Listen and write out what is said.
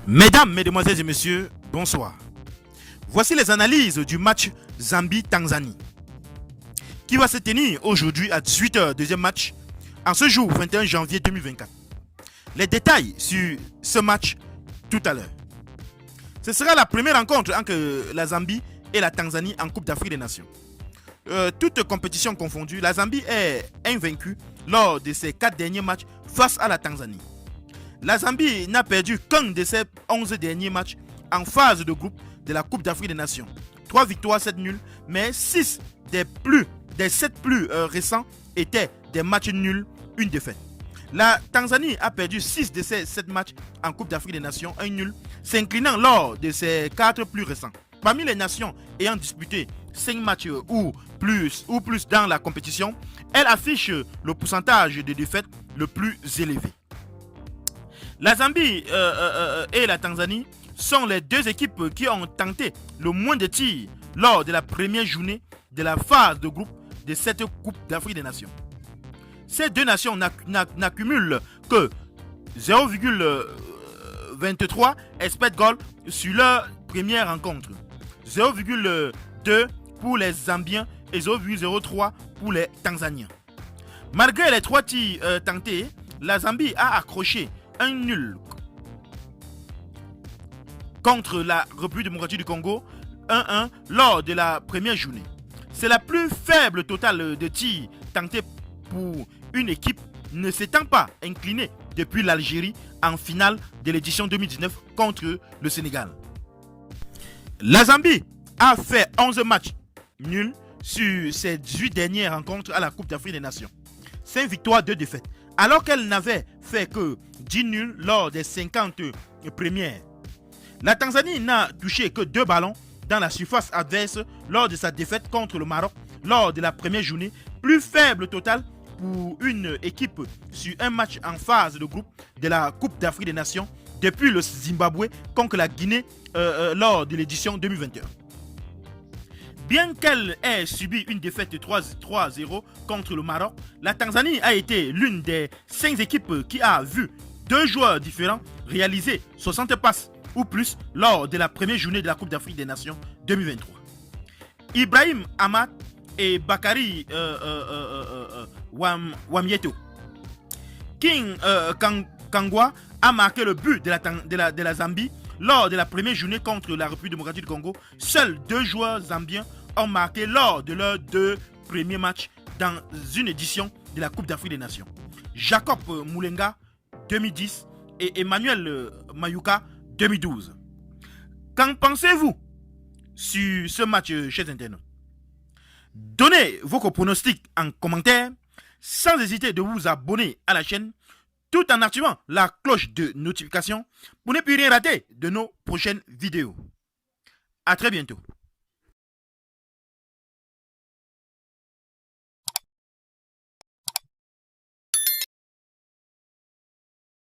Mesdames, Mesdemoiselles et Messieurs, bonsoir. Voici les analyses du match Zambie-Tanzanie qui va se tenir aujourd'hui à 18h, deuxième match, en ce jour 21 janvier 2024. Les détails sur ce match tout à l'heure. Ce sera la première rencontre entre la Zambie et la Tanzanie en Coupe d'Afrique des Nations. Toutes compétitions confondues, la Zambie est invaincue lors de ses 4 derniers matchs face à la Tanzanie. La Zambie n'a perdu qu'un de ses 11 derniers matchs en phase de groupe de la Coupe d'Afrique des Nations. 3 victoires, 7 nuls, mais 6 des 7 plus récents étaient des matchs nuls, une défaite. La Tanzanie a perdu 6 de ses 7 matchs en Coupe d'Afrique des Nations, un nul, s'inclinant lors de ses 4 plus récents. Parmi les nations ayant disputé 5 matchs ou plus dans la compétition, elle affiche le pourcentage de défaites le plus élevé. La Zambie et la Tanzanie sont les deux équipes qui ont tenté le moins de tirs lors de la première journée de la phase de groupe de cette Coupe d'Afrique des Nations. Ces deux nations n'accumulent que 0,23 expected goal sur leur première rencontre, 0,2 pour les Zambiens et 0,03 pour les Tanzaniens. Malgré les 3 tirs tentés, la Zambie a accroché un nul contre la République démocratique du Congo, 1-1 lors de la première journée. C'est la plus faible totale de tirs tentés pour une équipe ne s'étant pas inclinée depuis l'Algérie en finale de l'édition 2019 contre le Sénégal. La Zambie a fait 11 matchs nuls sur ses 18 dernières rencontres à la Coupe d'Afrique des Nations. 5 victoires, 2 défaites, alors qu'elle n'avait fait que 10 nuls lors des 50 premières. La Tanzanie n'a touché que 2 ballons dans la surface adverse lors de sa défaite contre le Maroc lors de la première journée, plus faible total pour une équipe sur un match en phase de groupe de la Coupe d'Afrique des Nations depuis le Zimbabwe contre la Guinée lors de l'édition 2021. Bien qu'elle ait subi une défaite 3-0 contre le Maroc, la Tanzanie a été l'une des 5 équipes qui a vu 2 joueurs différents réaliser 60 passes ou plus lors de la première journée de la Coupe d'Afrique des Nations 2023. Ibrahim Ahmad et Bakary Wamieto. King Kangwa a marqué le but de la Zambie lors de la première journée contre la République démocratique du Congo. Seuls 2 joueurs zambiens ont marqué lors de leurs 2 premiers matchs dans une édition de la Coupe d'Afrique des Nations. Jacob Moulenga, 2010, et Emmanuel Mayuka, 2012. Qu'en pensez-vous sur ce match, chers internautes? Donnez vos pronostics en commentaire, sans hésiter de vous abonner à la chaîne, tout en activant la cloche de notification pour ne plus rien rater de nos prochaines vidéos. À très bientôt.